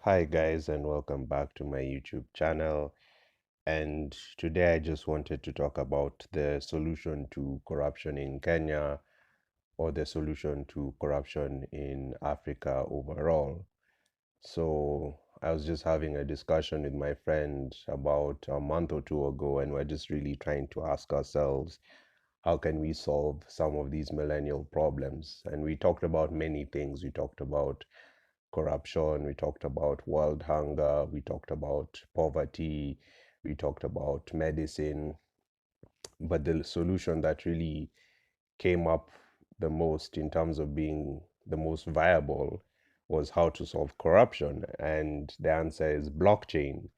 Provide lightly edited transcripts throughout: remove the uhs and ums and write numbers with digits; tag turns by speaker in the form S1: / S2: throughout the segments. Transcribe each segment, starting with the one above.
S1: Hi guys, and welcome back to my YouTube channel. And today I just wanted to talk about the solution to corruption in Kenya, or the solution to corruption in Africa overall. So I was just having a discussion with my friend about a month or two ago, and we're just really trying to ask ourselves, how can we solve some of these millennial problems? And we talked about many things. We talked about corruption, we talked about world hunger, we talked about poverty, we talked about medicine. But the solution that really came up the most in terms of being the most viable was how to solve corruption. And the answer is blockchain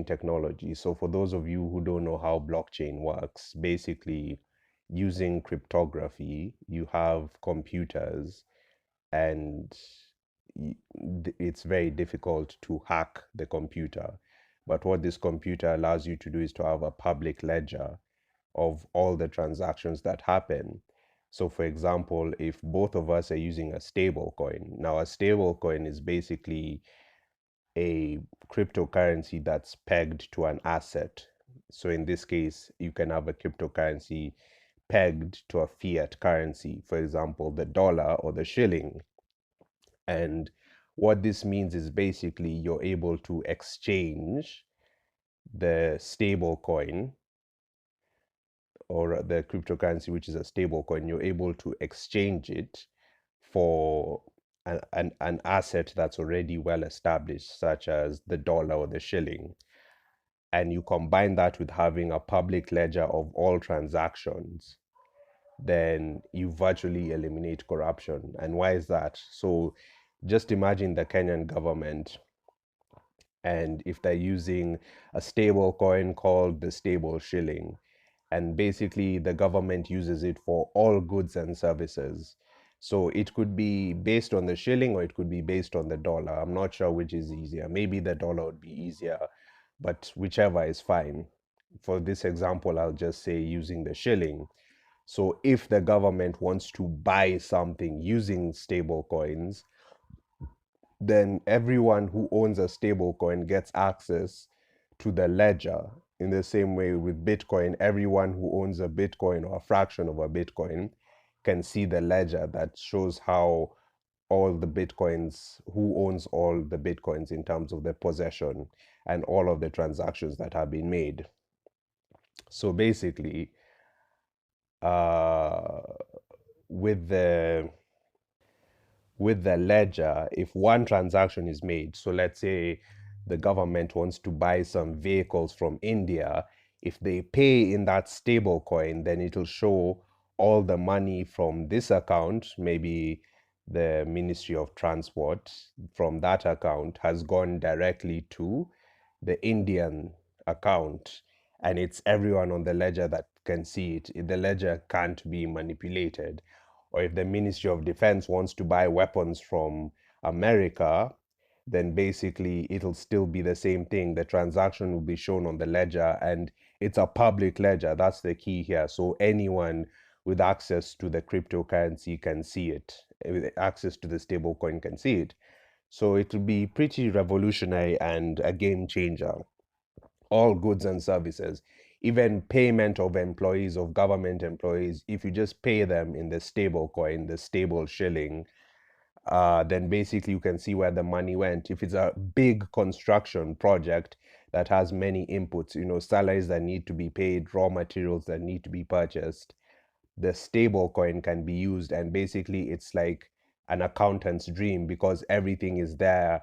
S1: technology. So for those of you who don't know how blockchain works, basically using cryptography, you have computers and it's very difficult to hack the computer. But what this computer allows you to do is to have a public ledger of all the transactions that happen. So, for example, if both of us are using a stable coin, now a stable coin is basically a cryptocurrency that's pegged to an asset. So, in this case, you can have a cryptocurrency pegged to a fiat currency, for example, the dollar or the shilling. And what this means is basically you're able to exchange the stable coin or the cryptocurrency, which is a stable coin, you're able to exchange it for an asset that's already well established, such as the dollar or the shilling. And you combine that with having a public ledger of all transactions, then you virtually eliminate corruption. And why is that? So just imagine the Kenyan government, and if they're using a stable coin called the stable shilling, and basically the government uses it for all goods and services. So it could be based on the shilling or it could be based on the dollar. I'm not sure which is easier. Maybe the dollar would be easier, but whichever is fine. For this example, I'll just say using the shilling. So if the government wants to buy something using stable coins, then everyone who owns a stable coin gets access to the ledger. In the same way with Bitcoin, everyone who owns a Bitcoin or a fraction of a Bitcoin can see the ledger that shows how all the Bitcoins, who owns all the Bitcoins in terms of their possession and all of the transactions that have been made. So basically, uh, with the with the ledger, if one transaction is made, so let's say the government wants to buy some vehicles from India, if they pay in that stable coin, then it'll show all the money from this account, maybe the Ministry of Transport, from that account has gone directly to the Indian account. And it's everyone on the ledger that can see it. The ledger can't be manipulated. Or if the Ministry of Defense wants to buy weapons from America, then basically it'll still be the same thing. The transaction will be shown on the ledger and it's a public ledger. That's the key here. So anyone with access to the cryptocurrency can see it, with access to the stablecoin can see it. So it will be pretty revolutionary and a game changer. All goods and services, even payment of employees, of government employees, if you just pay them in the stable coin, the stable shilling, then basically you can see where the money went. If it's a big construction project that has many inputs, salaries that need to be paid, raw materials that need to be purchased, the stable coin can be used. And basically it's like an accountant's dream because everything is there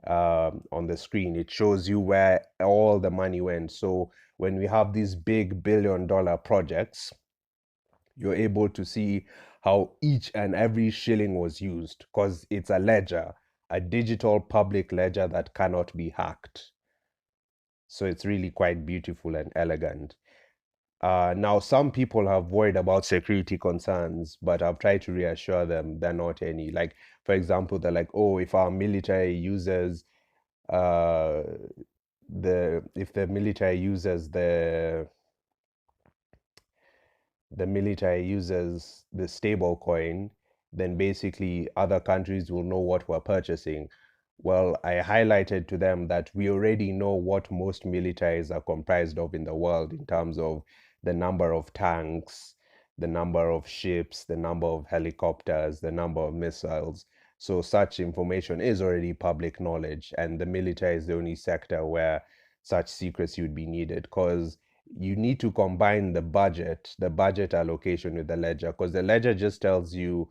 S1: on the screen. It shows you where all the money went. So when we have these big billion-dollar projects, you're able to see how each and every shilling was used because it's a ledger, a digital public ledger that cannot be hacked. So it's really quite beautiful and elegant. Now, some people have worried about security concerns, but I've tried to reassure them they're not any. Like, for example, they're like, oh, if our military uses uh, if the military uses the stable coin, then basically other countries will know what we're purchasing. Well, I highlighted to them that we already know what most militaries are comprised of in the world in terms of the number of tanks, the number of ships, the number of helicopters, the number of missiles. So such information is already public knowledge, and the military is the only sector where such secrecy would be needed because you need to combine the budget allocation with the ledger, because the ledger just tells you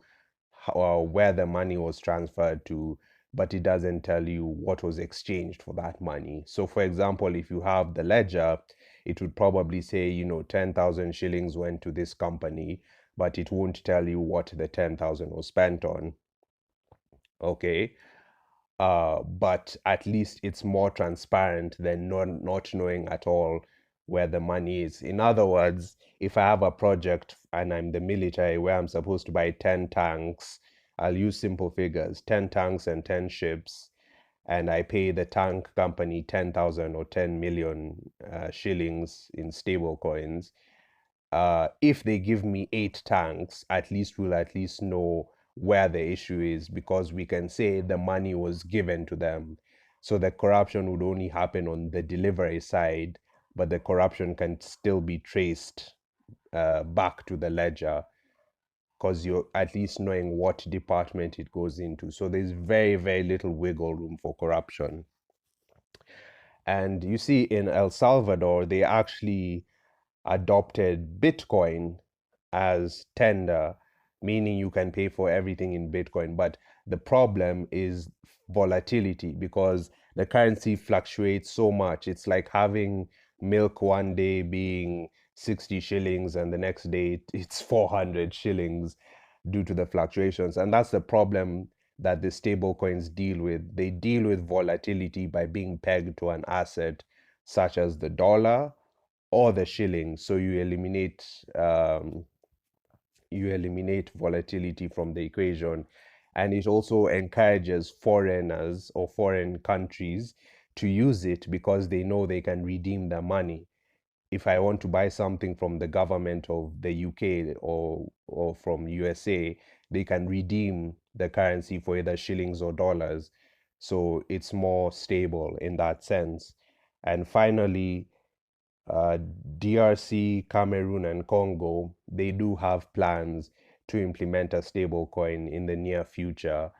S1: how, where the money was transferred to, but it doesn't tell you what was exchanged for that money. So, for example, if you have the ledger, it would probably say, 10,000 shillings went to this company, but it won't tell you what the 10,000 was spent on. Okay. But at least it's more transparent than not knowing at all where the money is. In other words, if I have a project and I'm the military where I'm supposed to buy 10 tanks, I'll use simple figures, 10 tanks and 10 ships, and I pay the tank company 10,000 or 10 million shillings in stable coins. If they give me 8 tanks, at least we'll at least know where the issue is, because we can say the money was given to them. So the corruption would only happen on the delivery side, but the corruption can still be traced back to the ledger, because you're at least knowing what department it goes into. So there's very, very little wiggle room for corruption. And you see, in El Salvador, they actually adopted Bitcoin as tender, meaning you can pay for everything in Bitcoin. But the problem is volatility, because the currency fluctuates so much. It's like having milk one day being 60 shillings and the next day it's 400 shillings due to the fluctuations. And that's the problem that the stable coins deal with. They deal with volatility by being pegged to an asset such as the dollar or the shilling. So you eliminate volatility from the equation, and it also encourages foreigners or foreign countries to use it because they know they can redeem their money. If I want to buy something from the government of the UK or from USA, they can redeem the currency for either shillings or dollars. So it's more stable in that sense. And finally, uh, DRC, Cameroon, and Congo, they do have plans to implement a stable coin in the near future.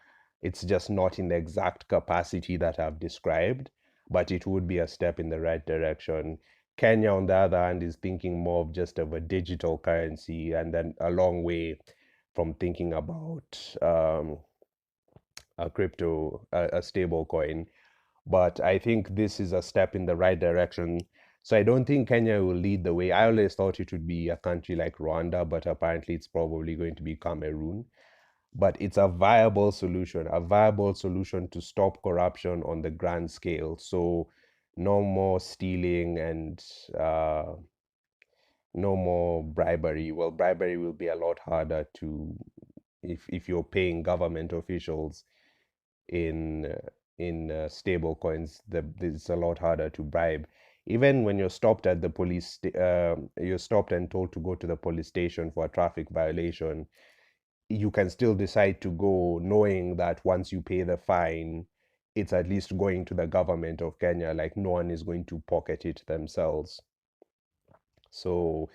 S1: It's just not in the exact capacity that I've described, but it would be a step in the right direction. Kenya, on the other hand, is thinking more of just of a digital currency, and then a long way from thinking about a stable coin. But I think this is a step in the right direction. So I don't think Kenya will lead the way. I always thought it would be a country like Rwanda, but apparently it's probably going to be Cameroon. But it's a viable solution to stop corruption on the grand scale. So no more stealing and no more bribery. Well, bribery will be a lot harder to, if you're paying government officials in stable coins, it's a lot harder to bribe. Even when you're stopped at the you're stopped and told to go to the police station for a traffic violation, you can still decide to go knowing that once you pay the fine, it's at least going to the government of Kenya, like no one is going to pocket it themselves. So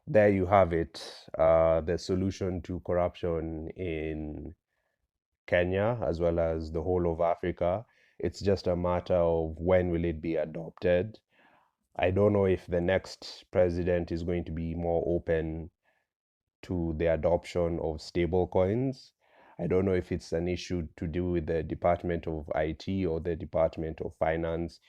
S1: there you have it, the solution to corruption in Kenya as well as the whole of Africa. It's just a matter of when will it be adopted. I don't know if the next president is going to be more open to the adoption of stable coins. I don't know if it's an issue to do with the Department of IT or the Department of Finance,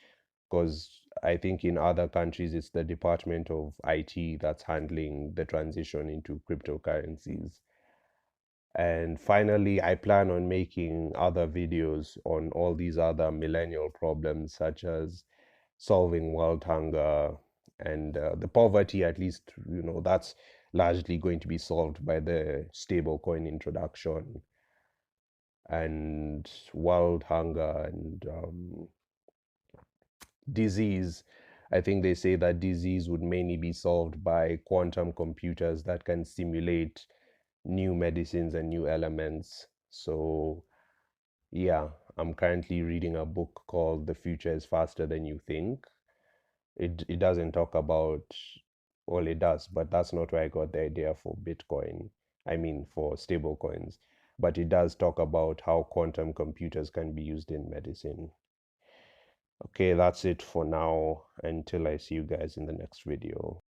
S1: because I think in other countries it's the Department of IT that's handling the transition into cryptocurrencies. And finally, I plan on making other videos on all these other millennial problems, such as solving world hunger and the poverty, at least, that's largely going to be solved by the stablecoin introduction, and world hunger and disease. I think they say that disease would mainly be solved by quantum computers that can simulate new medicines and new elements. So, yeah, I'm currently reading a book called The Future is Faster Than You Think. It doesn't talk about, well, it does, but that's not where I got the idea for Bitcoin. I mean, for stable coins. But it does talk about how quantum computers can be used in medicine. Okay, that's it for now. Until I see you guys in the next video.